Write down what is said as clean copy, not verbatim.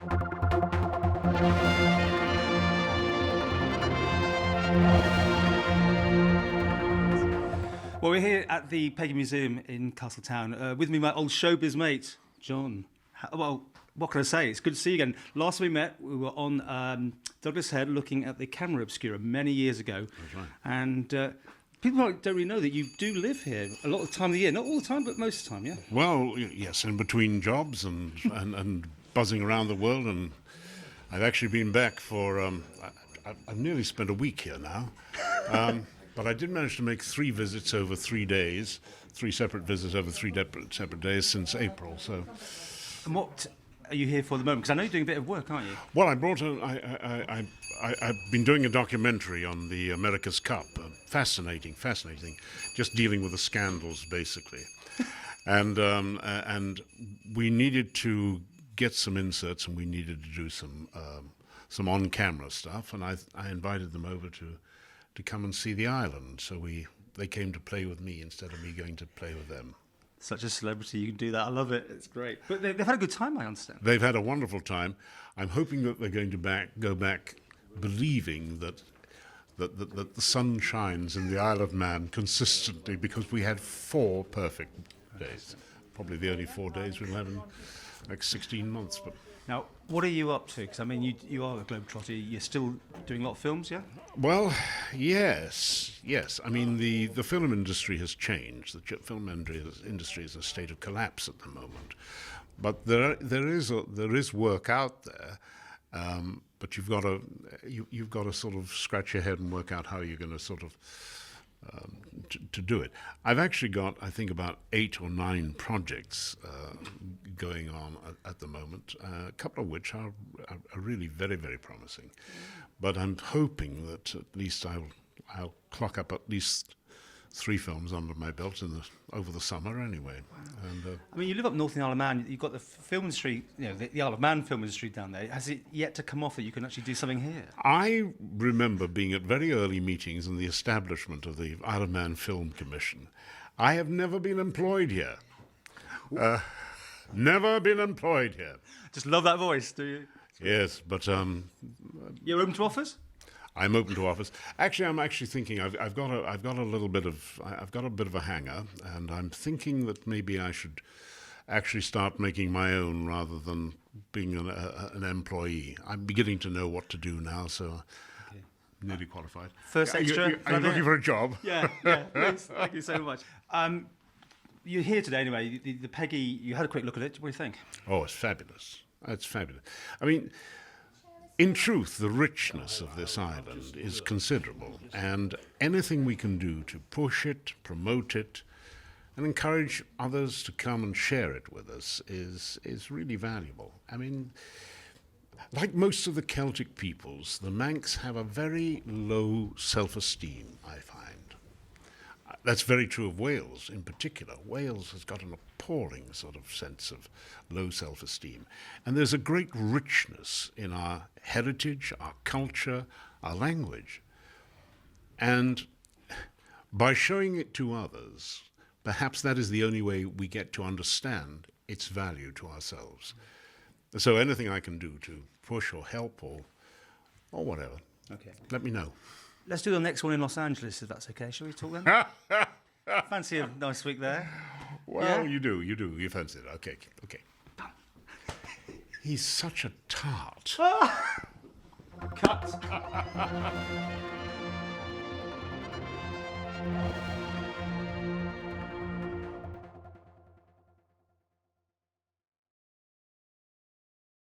Well, we're here at the Peggy Museum in Castletown. With me, my old showbiz mate, John. Well, what can I say? It's good to see you again. Last time we met, we were on Douglas Head looking at the camera obscura many years ago. That's right. And people don't really know that you do live here a lot of the time of the year. Not all the time, but most of the time, yeah? Well, yes, in between jobs and buzzing around the world. And I've actually been back for... I've nearly spent a week here now. But I did manage to make 3 visits over 3 days, 3 separate visits over 3 separate days since April. So, And what are you here for at the moment? Because I know you're doing a bit of work, aren't you? well, I've been doing a documentary on the America's Cup. Fascinating, just dealing with the scandals, basically. And we needed to get some inserts, and we needed to do some on-camera stuff. And I invited them over to come and see the island. So they came to play with me instead of me going to play with them. Such a celebrity, you can do that. I love it. It's great. But they've had a good time, I understand. They've had a wonderful time. I'm hoping that they're going to go back believing that the sun shines in the Isle of Man consistently, because we had 4 perfect days. Probably the only 4 days we'll have in like 16 months. But Now, what are you up to? Because, I mean, you are a globetrotter. You're still doing a lot of films, yeah? well, yes. I mean, the film industry has changed. The film industry is in a state of collapse at the moment. But there is work out there. But you've got to sort of scratch your head and work out how you're going to sort of to do it. I've actually got, I think, about 8 or 9 projects going on at the moment, a couple of which are really very, very promising. But I'm hoping that at least I'll clock up at least 3 films under my belt over the summer anyway. And, I mean, you live up north in the Isle of Man. You've got the film industry, the Isle of Man film industry down there. Has it yet to come off that you can actually do something here? I remember being at very early meetings in the establishment of the Isle of Man Film Commission. I have never been employed here. Never been employed here. Just love that voice, do you? Yes, but You're open to offers? I'm open to offers. Actually, I'm actually thinking I've got a bit of a hanger, and I'm thinking that maybe I should actually start making my own rather than being an employee. I'm beginning to know what to do now, so nearly qualified. First extra. Are you looking for a job? Yeah, please. Thank you so much. You're here today anyway. The Peggy, you had a quick look at it. What do you think? Oh, it's fabulous. It's fabulous. I mean, in truth, the richness of this island is considerable, and anything we can do to push it, promote it, and encourage others to come and share it with us is really valuable. I mean, like most of the Celtic peoples, the Manx have a very low self-esteem, I find. That's very true of Wales in particular. Wales has got an appalling sort of sense of low self-esteem. And there's a great richness in our heritage, our culture, our language. And by showing it to others, perhaps that is the only way we get to understand its value to ourselves. So anything I can do to push or help or whatever, let me know. Let's do the next one in Los Angeles, if that's okay. Shall we talk then? Fancy a nice week there. Well, Yeah? you do. You fancy it. Okay. He's such a tart. Cut.